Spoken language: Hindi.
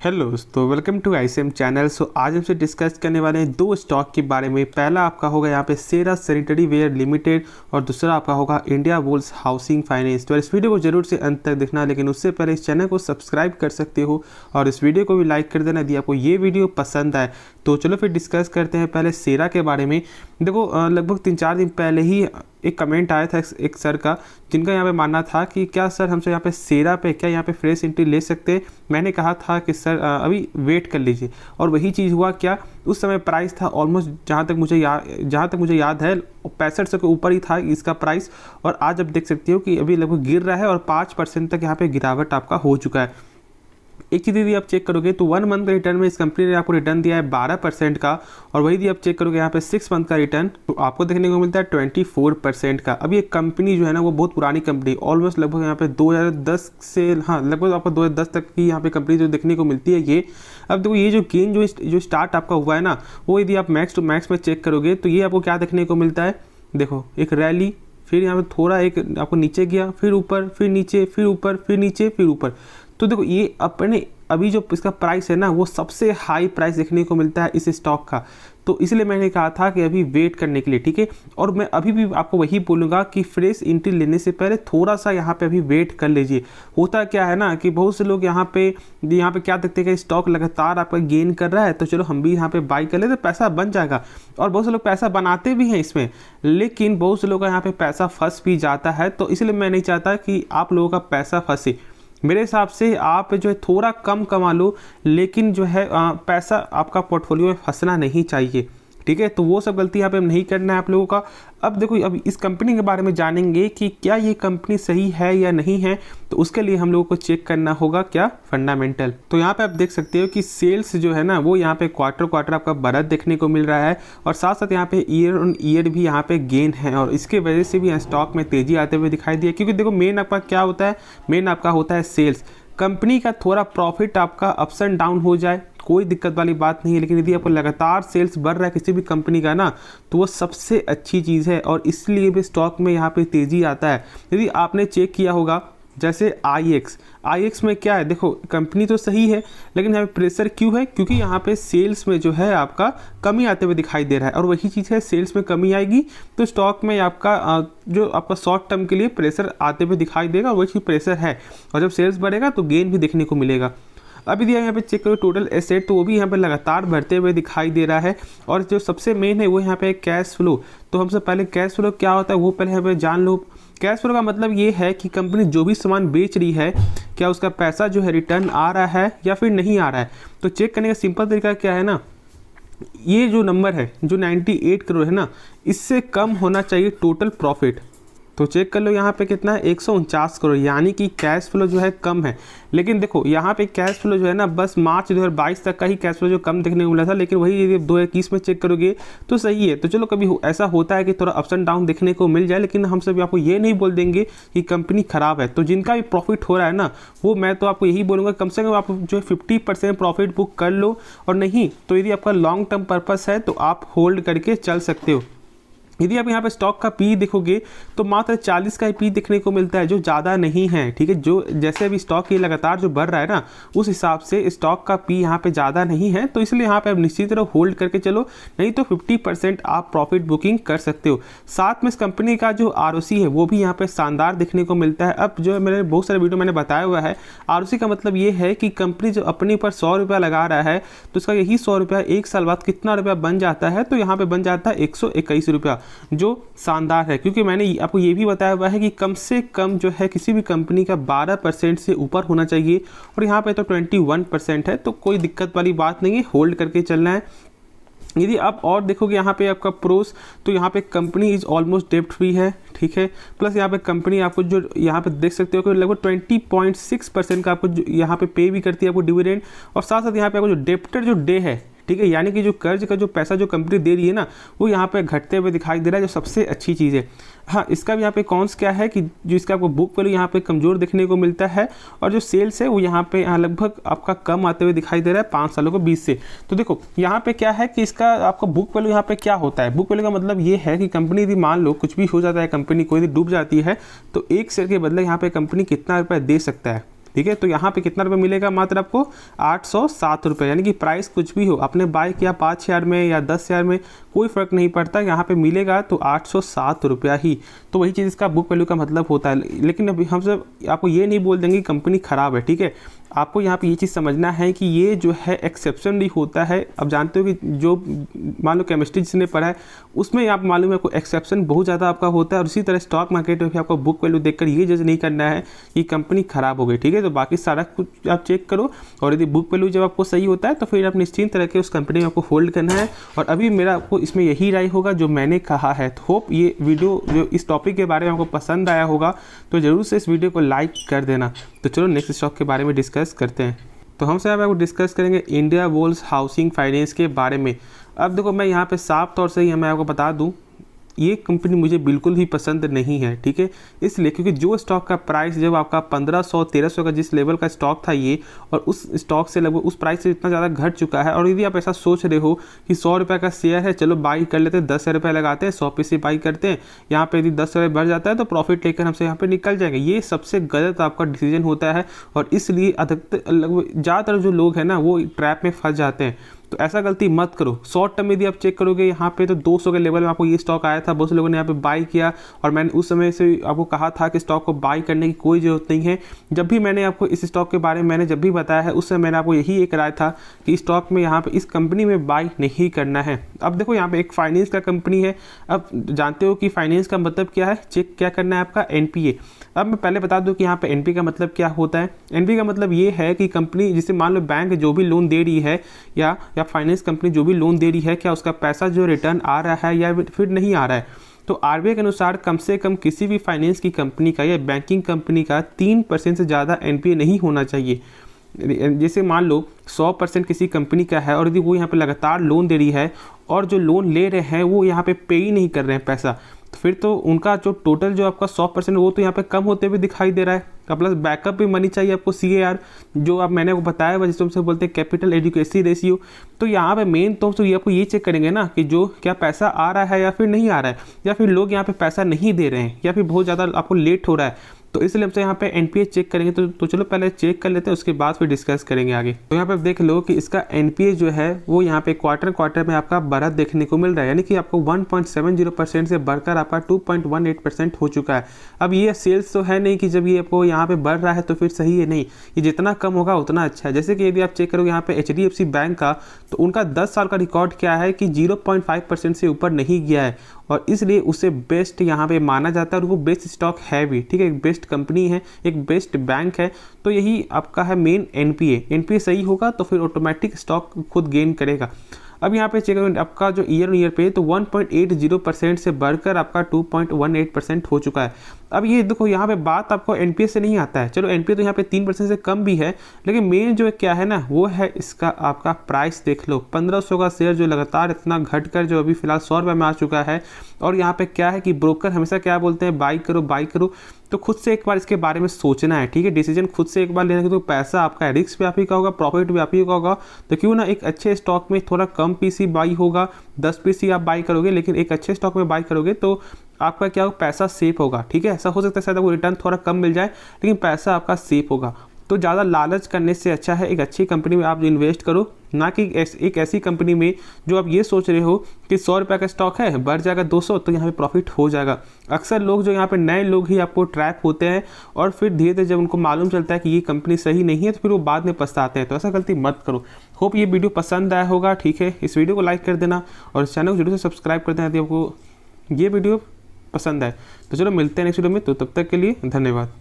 हेलो दोस्तों, वेलकम टू आईसीएम चैनल। आज हमसे डिस्कस करने वाले हैं दो स्टॉक के बारे में। पहला आपका होगा यहाँ पे सेरा सैनिटरी वेयर लिमिटेड और दूसरा आपका होगा इंडिया बुल्स हाउसिंग फाइनेंस। तो इस वीडियो को जरूर से अंत तक देखना, लेकिन उससे पहले इस चैनल को सब्सक्राइब कर सकते हो और इस वीडियो को भी लाइक कर देना यदि आपको ये वीडियो पसंद आए। तो चलो फिर डिस्कस करते हैं पहले सेरा के बारे में। देखो लगभग 3-4 दिन पहले ही एक कमेंट आया था एक सर का, जिनका यहाँ पे मानना था कि क्या सर हमसे यहाँ पे सेरा पे क्या यहाँ पे फ्रेश एंट्री ले सकते हैं। मैंने कहा था कि सर अभी वेट कर लीजिए, और वही चीज़ हुआ। क्या उस समय प्राइस था ऑलमोस्ट, जहाँ तक मुझे याद है 6500 के ऊपर ही था इसका प्राइस, और आज आप देख सकते हो कि अभी लगभग गिर रहा है और 5% तक यहाँ पे गिरावट आपका हो चुका है। एक चीज़ यदि आप चेक करोगे तो 1 मंथ का रिटर्न में इस कंपनी ने आपको रिटर्न दिया है 12% का, और वही यदि आप चेक करोगे यहाँ पे 6 मंथ का रिटर्न तो आपको देखने को मिलता है 24% का। अब ये कंपनी जो है ना वो बहुत पुरानी कंपनी, ऑलमोस्ट लगभग यहाँ पे 2010 से लगभग आपको 2010 तक की यहाँ पे कंपनी जो देखने को मिलती है ये। अब देखो ये जो गेन जो स्टार्ट आपका हुआ है ना, वो यदि आप मैक्स टू मैक्स में चेक करोगे तो ये आपको क्या देखने को मिलता है। देखो एक रैली, फिर यहाँ पे थोड़ा एक आपको नीचे गया, फिर ऊपर, फिर नीचे, फिर ऊपर, फिर नीचे, फिर ऊपर। तो देखो ये अपने अभी जो इसका प्राइस है ना वो सबसे हाई प्राइस देखने को मिलता है इस स्टॉक का। तो इसलिए मैंने कहा था कि अभी वेट करने के लिए, ठीक है। और मैं अभी भी आपको वही बोलूँगा कि फ्रेश एंट्री लेने से पहले थोड़ा सा यहाँ पे अभी वेट कर लीजिए। होता क्या है ना कि बहुत से लोग यहाँ पे क्या देखते हैं कि स्टॉक लगातार आपका गेन कर रहा है, तो चलो हम भी यहाँ पे बाई कर ले तो पैसा बन जाएगा। और बहुत से लोग पैसा बनाते भी हैं इसमें, लेकिन बहुत से लोग का यहाँ पे पैसा फंस भी जाता है। तो इसलिए मैं नहीं चाहता कि आप लोगों का पैसा फंसे। मेरे हिसाब से आप जो है थोड़ा कम कमा लो, लेकिन जो है पैसा आपका पोर्टफोलियो में फंसना नहीं चाहिए, ठीक है। तो वो सब गलती यहाँ पे नहीं करना है आप लोगों का। अब देखो अब इस कंपनी के बारे में जानेंगे कि क्या ये कंपनी सही है या नहीं है। तो उसके लिए हम लोगों को चेक करना होगा क्या, फंडामेंटल। तो यहाँ पे आप देख सकते हो कि सेल्स जो है ना वो यहाँ पे क्वार्टर आपका बढ़त देखने को मिल रहा है, और साथ साथ यहाँ पे ईयर ऑन ईयर भी यहाँ पे गेन है, और इसके वजह से भी स्टॉक में तेजी आते हुए दिखाई दिया। क्योंकि देखो मेन आपका क्या होता है, मेन आपका होता है सेल्स। कंपनी का थोड़ा प्रॉफिट आपका अप्स एंड डाउन हो जाए कोई दिक्कत वाली बात नहीं है, लेकिन यदि आपको लगातार सेल्स बढ़ रहा है किसी भी कंपनी का ना, तो वो सबसे अच्छी चीज़ है, और इसलिए भी स्टॉक में यहाँ पे तेज़ी आता है। यदि आपने चेक किया होगा जैसे IX में क्या है, देखो कंपनी तो सही है, लेकिन यहाँ पे प्रेशर क्यों है, क्योंकि यहाँ पे सेल्स में जो है आपका कमी आते हुए दिखाई दे रहा है। और वही चीज़ है, सेल्स में कमी आएगी तो स्टॉक में आपका जो आपका शॉर्ट टर्म के लिए प्रेशर आते हुए दिखाई देगा, वही चीज़ प्रेशर है। और जब सेल्स बढ़ेगा तो गेन भी देखने को मिलेगा। अभी दिया यहाँ पे चेक करो टोटल एसेट, तो वो भी यहाँ पे लगातार बढ़ते हुए दिखाई दे रहा है। और जो सबसे मेन है वो यहाँ पे कैश फ्लो। तो हमसे पहले कैश फ्लो क्या होता है वो पहले यहाँ पे जान लो। कैश फ्लो का मतलब ये है कि कंपनी जो भी सामान बेच रही है, क्या उसका पैसा जो है रिटर्न आ रहा है या फिर नहीं आ रहा है। तो चेक करने का सिंपल तरीका क्या है ना, ये जो नंबर है जो 98 करोड़ है ना, इससे कम होना चाहिए टोटल प्रॉफिट। तो चेक कर लो यहाँ पे कितना है, 149 करोड़, यानी कि कैश फ्लो जो है कम है। लेकिन देखो यहाँ पे कैश फ्लो जो है ना बस मार्च 2022 तक का ही कैश फ्लो जो कम देखने को मिला था, लेकिन वही यदि 2021 में चेक करोगे तो सही है। तो चलो कभी ऐसा होता है कि थोड़ा अप्स एंड डाउन देखने को मिल जाए, लेकिन हम सभी आपको ये नहीं बोल देंगे कि कंपनी खराब है। तो जिनका भी प्रॉफिट हो रहा है ना, वो मैं तो आपको यही बोलूँगा कम से कम आप जो है 50% प्रॉफिट बुक कर लो, और नहीं तो यदि आपका लॉन्ग टर्म पर्पस है तो आप होल्ड करके चल सकते हो। यदि आप यहाँ पे स्टॉक का पी देखोगे तो मात्र 40 का ही पी देखने को मिलता है, जो ज़्यादा नहीं है, ठीक है। जो जैसे अभी स्टॉक ये लगातार जो बढ़ रहा है ना, उस हिसाब से स्टॉक का पी यहाँ पे ज़्यादा नहीं है। तो इसलिए यहाँ पे आप निश्चित तरह होल्ड करके चलो, नहीं तो 50% आप प्रॉफिट बुकिंग कर सकते हो। साथ में इस कंपनी का जो ROC है वो भी यहाँ पे शानदार देखने को मिलता है। अब जो मेरे बहुत सारे वीडियो मैंने बताया हुआ है, ROC का मतलब ये है कि कंपनी जो अपने ऊपर 100 रुपया लगा रहा है, तो उसका यही 100 रुपया 1 साल बाद कितना रुपया बन जाता है, तो यहाँ पे बन जाता है 121 रुपया, जो शानदार है। क्योंकि मैंने आपको ये भी बताया हुआ है कि कम से कम जो है किसी भी कंपनी का 12% से ऊपर होना चाहिए, और यहाँ पे तो 21% है, तो कोई दिक्कत वाली बात नहीं है, होल्ड करके चलना है। यदि आप और देखोगे यहाँ पे आपका प्रोस, तो यहाँ पे कंपनी इज ऑलमोस्ट डेप्ट फ्री है, ठीक है। प्लस यहाँ पे कंपनी आपको जो यहाँ पे देख सकते हो कि लगभग 20.6% का आपको यहाँ पे पे भी करती है आपको डिविडेंड, और साथ साथ यहाँ पे आपको जो डेप्टर जो डे है, ठीक है, यानी कि जो कर्ज का जो पैसा जो कंपनी दे रही है ना, वो यहाँ पे घटते हुए दिखाई दे रहा है, जो सबसे अच्छी चीज़ है। हाँ, इसका भी यहाँ पे कॉन्स क्या है कि जो इसका आपको बुक वैल्यू यहाँ पे कमज़ोर देखने को मिलता है, और जो सेल्स है वो यहाँ पे लगभग आपका कम आते हुए दिखाई दे रहा है 5 सालों को 20 से। तो देखो यहाँ पे क्या है कि इसका आपका बुक वैल्यू यहाँ पे क्या होता है। बुक वैल्यू का मतलब ये है कि कंपनी यदि मान लो कुछ भी हो जाता है, कंपनी कोई यदि डूब जाती है, तो एक शेयर के बदले यहाँ पे कंपनी कितना रुपया दे सकता है, ठीक है। तो यहाँ पे कितना रुपये मिलेगा, मात्र आपको 807 रुपये, यानी कि प्राइस कुछ भी हो, आपने बाय किया 5,000 में या 10,000 में, कोई फ़र्क नहीं पड़ता, यहाँ पे मिलेगा तो 807 रुपया ही। तो वही चीज़ इसका बुक वैल्यू का मतलब होता है। लेकिन अभी हम सब आपको ये नहीं बोल देंगे कंपनी ख़राब है, ठीक है। आपको यहाँ पे ये चीज़ समझना है कि ये जो है एक्सेप्शन भी होता है। अब जानते हो कि जो मान लो केमिस्ट्री जिसने पढ़ा है उसमें आप मालूम है आपको एक्सेप्शन बहुत ज़्यादा आपका होता है। और इसी तरह स्टॉक मार्केट में भी आपको बुक वैल्यू देखकर ये जज नहीं करना है कि कंपनी ख़राब हो गई, ठीक है। तो बाकी सारा कुछ आप चेक करो, और यदि बुक वैल्यू जब आपको सही होता है तो फिर आप निश्चिंत रह के उस कंपनी में आपको होल्ड करना है। और अभी मेरा आपको इसमें यही राय होगा जो मैंने कहा है। तो होप ये वीडियो जो इस टॉपिक के बारे में आपको पसंद आया होगा, तो ज़रूर से इस वीडियो को लाइक कर देना। तो चलो नेक्स्ट स्टॉक के बारे में डिस्कस करते हैं। तो हम सब आपको डिस्कस करेंगे इंडियाबुल्स हाउसिंग फाइनेंस के बारे में। अब देखो मैं यहाँ पे साफ तौर से मैं आपको बता दूँ, ये कंपनी मुझे बिल्कुल भी पसंद नहीं है, ठीक है। इसलिए क्योंकि जो स्टॉक का प्राइस जब आपका 1500-1300 का जिस लेवल का स्टॉक था ये, और उस स्टॉक से लगभग उस प्राइस से इतना ज़्यादा घट चुका है। और यदि आप ऐसा सोच रहे हो कि 100 रुपये का शेयर है, चलो बाई कर लेते हैं, 10 रुपये लगाते हैं, 100 पैसे बाई करते हैं, यहाँ पे यदि 10 रुपये बढ़ जाता है तो प्रॉफिट लेकर हमसे यहाँ पे निकल जाएंगे, ये सबसे गलत आपका डिसीजन होता है। और इसलिए अधिकतर ज़्यादातर जो लोग हैं ना वो ट्रैप में फंस जाते हैं। तो ऐसा गलती मत करो। शॉर्ट टर्म में यदि आप चेक करोगे यहाँ पे तो 200 के लेवल में आपको ये स्टॉक आया था, बहुत से लोगों ने यहाँ पे बाई किया, और मैंने उस समय से आपको कहा था कि स्टॉक को बाई करने की कोई ज़रूरत नहीं है। जब भी मैंने आपको इस स्टॉक के बारे में मैंने जब भी बताया है, उस समय मैंने आपको यही एक राय था कि स्टॉक में यहाँ पे इस कंपनी में बाई नहीं करना है। अब देखो यहाँ पे एक फाइनेंस का कंपनी है। अब जानते हो कि फाइनेंस का मतलब क्या है, चेक क्या करना है आपका NPA। अब मैं पहले बता दूं कि यहाँ पे NPA का मतलब क्या होता है। NPA का मतलब ये है कि कंपनी जिसे मान लो बैंक जो भी लोन दे रही है या फाइनेंस कंपनी जो भी लोन दे रही है, क्या उसका पैसा जो रिटर्न आ रहा है या फिर नहीं आ रहा है। तो RBI के अनुसार कम से कम किसी भी फाइनेंस की कंपनी का या बैंकिंग कंपनी का 3% से ज़्यादा NPA नहीं होना चाहिए। जैसे मान लो 100% किसी कंपनी का है और यदि वो यहाँ पे लगातार लोन दे रही है और जो लोन ले रहे हैं वो यहाँ पे पे ही नहीं कर रहे हैं पैसा, तो फिर तो उनका जो टोटल जो आपका 100% वो तो यहाँ पे कम होते हुए दिखाई दे रहा है। प्लस बैकअप भी मनी चाहिए आपको, CAR जो आप मैंने आपको बताया हुआ, जिसको हमसे बोलते हैं कैपिटल एडिक्वेसी रेशियो। तो यहाँ पे मेन तो ये आपको ये चेक करेंगे ना कि जो क्या पैसा आ रहा है या फिर नहीं आ रहा है, या फिर लोग यहाँ पे पैसा नहीं दे रहे हैं, या फिर बहुत ज़्यादा आपको लेट हो रहा है। तो इसलिए हमसे यहाँ पे NPA चेक करेंगे। तो चलो पहले चेक कर लेते हैं, उसके बाद फिर डिस्कस करेंगे आगे। तो यहाँ पे आप देख लो कि इसका NPA जो है वो यहाँ पे क्वार्टर में आपका बढ़त देखने को मिल रहा है, यानी कि आपको 1.70% से बढ़कर आपका 2.18% हो चुका है। अब ये सेल्स तो है नहीं कि जब ये आपको यहाँ पे बढ़ रहा है तो फिर सही है, नहीं, ये जितना कम होगा उतना अच्छा है। जैसे कि यदि आप चेक करोगे यहाँ पे HDFC बैंक का, तो उनका 10 साल का रिकॉर्ड क्या है कि 0.5% से ऊपर नहीं गया है, और इसलिए उसे बेस्ट यहाँ पे माना जाता है। और वो बेस्ट स्टॉक है भी, ठीक है, एक बेस्ट कंपनी है, एक बेस्ट बैंक है। तो यही आपका है मेन NPA सही होगा तो फिर ऑटोमेटिक स्टॉक खुद गेन करेगा। अब यहाँ पे चेक करें आपका जो ईयर पे तो 1.80% से बढ़कर आपका 2.18% हो चुका है। अब ये देखो यहाँ पे बात आपको NPA से नहीं आता है, चलो NPA तो यहाँ पे 3% से कम भी है, लेकिन मेन जो क्या है ना वो है इसका आपका प्राइस देख लो। 1500 का शेयर जो लगातार इतना घटकर जो अभी फिलहाल 100 रुपये में आ चुका है। और यहाँ पे क्या है कि ब्रोकर हमेशा क्या बोलते हैं, बाई करो। तो खुद से एक बार इसके बारे में सोचना है, ठीक है, डिसीजन खुद से एक बार लेना है। तो पैसा आपका रिस्क भी आप ही का होगा, प्रॉफिट भी आप ही का होगा। तो क्यों ना एक अच्छे स्टॉक में थोड़ा कम PC बाई होगा, 10 PC आप बाई करोगे, लेकिन एक अच्छे स्टॉक में बाई करोगे तो आपका क्या होगा, पैसा सेफ होगा, ठीक है। ऐसा हो सकता है शायद आपको रिटर्न थोड़ा कम मिल जाए, लेकिन पैसा आपका सेफ होगा। तो ज़्यादा लालच करने से अच्छा है एक अच्छी कंपनी में आप इन्वेस्ट करो, ना कि एक ऐसी कंपनी में जो आप ये सोच रहे हो कि 100 रुपये का स्टॉक है, बढ़ जाएगा 200 तो यहाँ पे प्रॉफिट हो जाएगा। अक्सर लोग जो यहाँ पे नए लोग ही आपको ट्रैप होते हैं, और फिर धीरे धीरे जब उनको मालूम चलता है कि ये कंपनी सही नहीं है तो फिर वो बाद में पछताते हैं। तो ऐसा गलती मत करो। होप ये वीडियो पसंद आया होगा, ठीक है। इस वीडियो को लाइक कर देना और इस चैनल को जरूर से सब्सक्राइब कर देना यदि आपको ये वीडियो पसंद आए। तो चलो मिलते हैं नेक्स्ट वीडियो में, तो तब तक के लिए धन्यवाद।